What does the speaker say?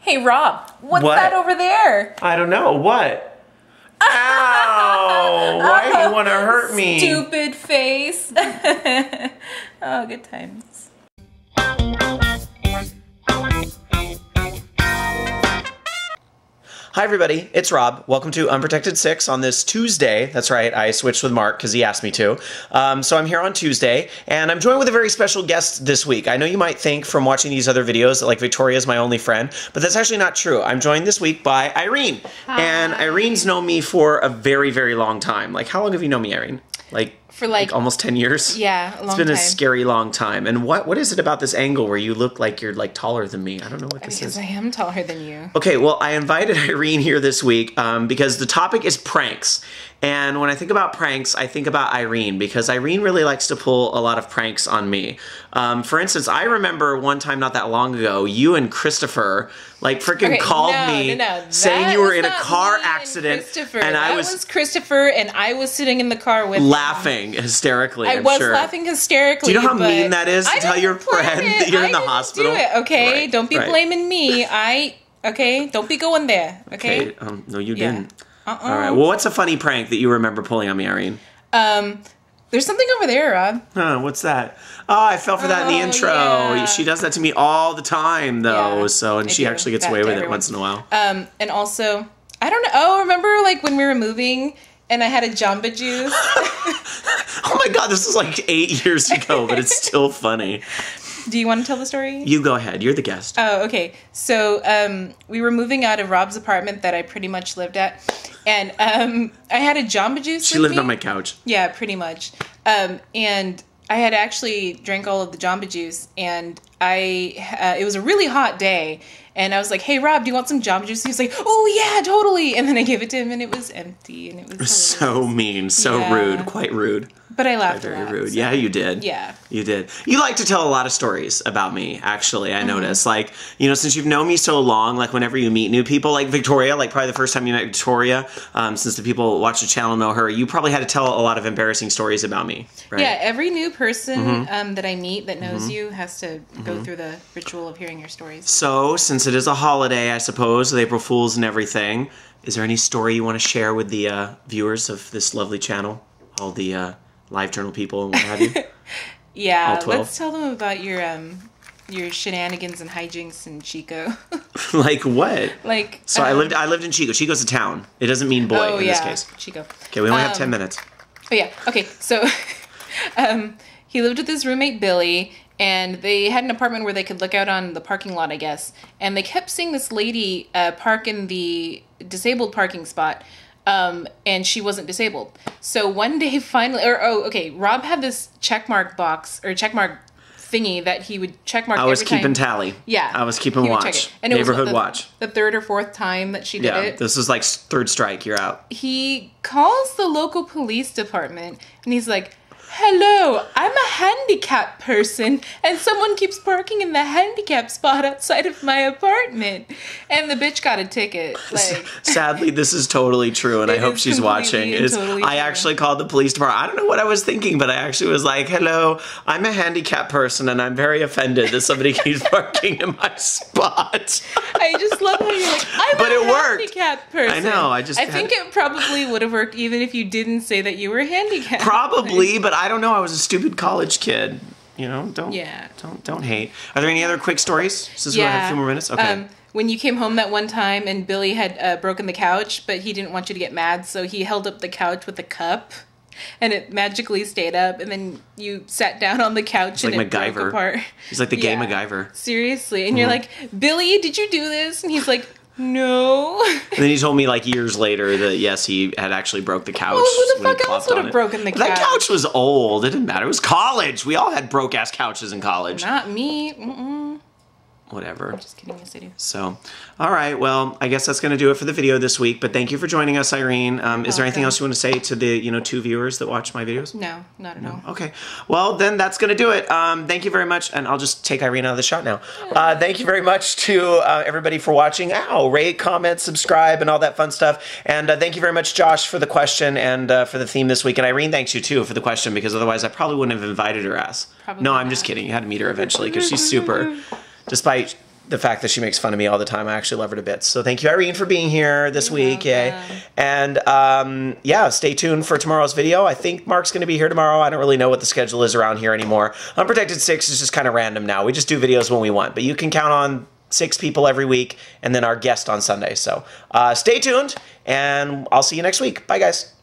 Hey, Rob, what's What? that over there? I don't know. What? Ow! Why do you want to hurt me? Stupid face. Oh, good times. Hi everybody, it's Rob. Welcome to Unprotected 6 on this Tuesday. That's right, I switched with Mark because he asked me to. So I'm here on Tuesday, and I'm joined with a very special guest this week. I know you might think from watching these other videos that like Victoria is my only friend, but that's actually not true. I'm joined this week by Irene. Hi. And Irene's known me for a very, very long time. Like, how long have you known me, Irene? For like almost 10 years? Yeah, a long time. It's been a scary long time. And what is it about this angle where you look like you're like taller than me? I don't know what this Because is. I am taller than you. Okay, well, I invited Irene here this week because the topic is pranks. And when I think about pranks, I think about Irene because Irene really likes to pull a lot of pranks on me. For instance, I remember one time not that long ago, you and Christopher like freaking called me saying you were in a car accident. And I was Christopher, and I was sitting in the car with laughing hysterically. I was laughing hysterically. Do you know how mean that is to tell your friend that you're in the hospital? Do it, okay? Right, don't be blaming me. Okay? Don't be going there. Okay? No, you didn't. All right. Well, what's a funny prank that you remember pulling on me, Irene? There's something over there, Rob. Huh, what's that? Oh, I fell for that in the intro. Yeah. She does that to me all the time, though. Yeah, so, and she actually gets away with it once in a while. And also, I don't know. Oh, remember like when we were moving and I had a Jamba Juice? Oh my God, this was like 8 years ago, but it's still funny. Do you want to tell the story? You go ahead. You're the guest. Oh, okay. So we were moving out of Rob's apartment that I pretty much lived at. And I had a Jamba Juice. She lived on my couch. Yeah, pretty much. And I had actually drank all of the Jamba Juice. And it was a really hot day. And I was like, hey, Rob, do you want some Jamba Juice? He was like, oh, yeah, totally. And then I gave it to him, and it was empty. And it was so mean, so rude, quite rude. But I laughed very a lot. Rude. So. Yeah, you did. Yeah. You did. You like to tell a lot of stories about me, actually, I notice. Like, you know, since you've known me so long, like whenever you meet new people, like Victoria, like probably the first time you met Victoria, since the people watch the channel know her, you probably had to tell a lot of embarrassing stories about me, right? Yeah, every new person that I meet that knows you has to go through the ritual of hearing your stories. So, since it is a holiday, I suppose, with April Fools and everything, is there any story you want to share with the viewers of this lovely channel? All the live journal people and what have you? Yeah, let's tell them about your shenanigans and hijinks in Chico. Like what? Like so I lived in Chico. Chico's a town. It doesn't mean boy in this case. Chico. Okay, we only have 10 minutes. Oh yeah. Okay, so he lived with his roommate Billy, and they had an apartment where they could look out on the parking lot, I guess. And they kept seeing this lady park in the disabled parking spot. And she wasn't disabled. So one day finally, Rob had this checkmark box or checkmark thingy that he would checkmark. I was keeping tally. Yeah, I was keeping watch. And neighborhood it was watch. The third or fourth time that she did it. This was like third strike. You're out. He calls the local police department and he's like, hello, I'm a handicapped person, and someone keeps parking in the handicap spot outside of my apartment. And the bitch got a ticket. Like, sadly, this is totally true, and I hope she's watching. I actually called the police department. I don't know what I was thinking, but I actually was like, hello, I'm a handicapped person, and I'm very offended that somebody keeps parking in my spot. I just love how you're like, I'm a handicapped person. I know. I think it probably would have worked even if you didn't say that you were handicapped. Probably, but I don't know. I was a stupid college kid. You know, don't hate. Are there any other quick stories? Since we have a few more minutes. Okay. When you came home that one time and Billy had broken the couch, but he didn't want you to get mad, so he held up the couch with a cup, and it magically stayed up, and then you sat down on the couch and it broke apart. He's like the gay MacGyver. Seriously. And you're like, Billy, did you do this? And he's like, no. And then he told me like years later that yes, he had actually broke the couch. Well, who the fuck else would have broken the couch? That couch was old. It didn't matter. It was college. We all had broke ass couches in college. Not me. Whatever. I'm just kidding. Yes, I do. So, all right. Well, I guess that's going to do it for the video this week. But thank you for joining us, Irene. Is there anything else you want to say to the 2 viewers that watch my videos? No, not at all. Okay. Well, then that's going to do it. Thank you very much. And I'll just take Irene out of the shot now. Thank you very much to everybody for watching. Rate, comment, subscribe, and all that fun stuff. And thank you very much, Josh, for the question and for the theme this week. And Irene, thanks you, too, for the question, because otherwise I probably wouldn't have invited her ass. Probably no, I'm just kidding. You had to meet her eventually because she's super... Despite the fact that she makes fun of me all the time. I actually love her to bits. So thank you, Irene, for being here this week. Yay. And yeah, stay tuned for tomorrow's video. I think Mark's going to be here tomorrow. I don't really know what the schedule is around here anymore. Unprotected 6 is just kind of random now. We just do videos when we want. But you can count on 6 people every week and then our guest on Sunday. So stay tuned, and I'll see you next week. Bye, guys.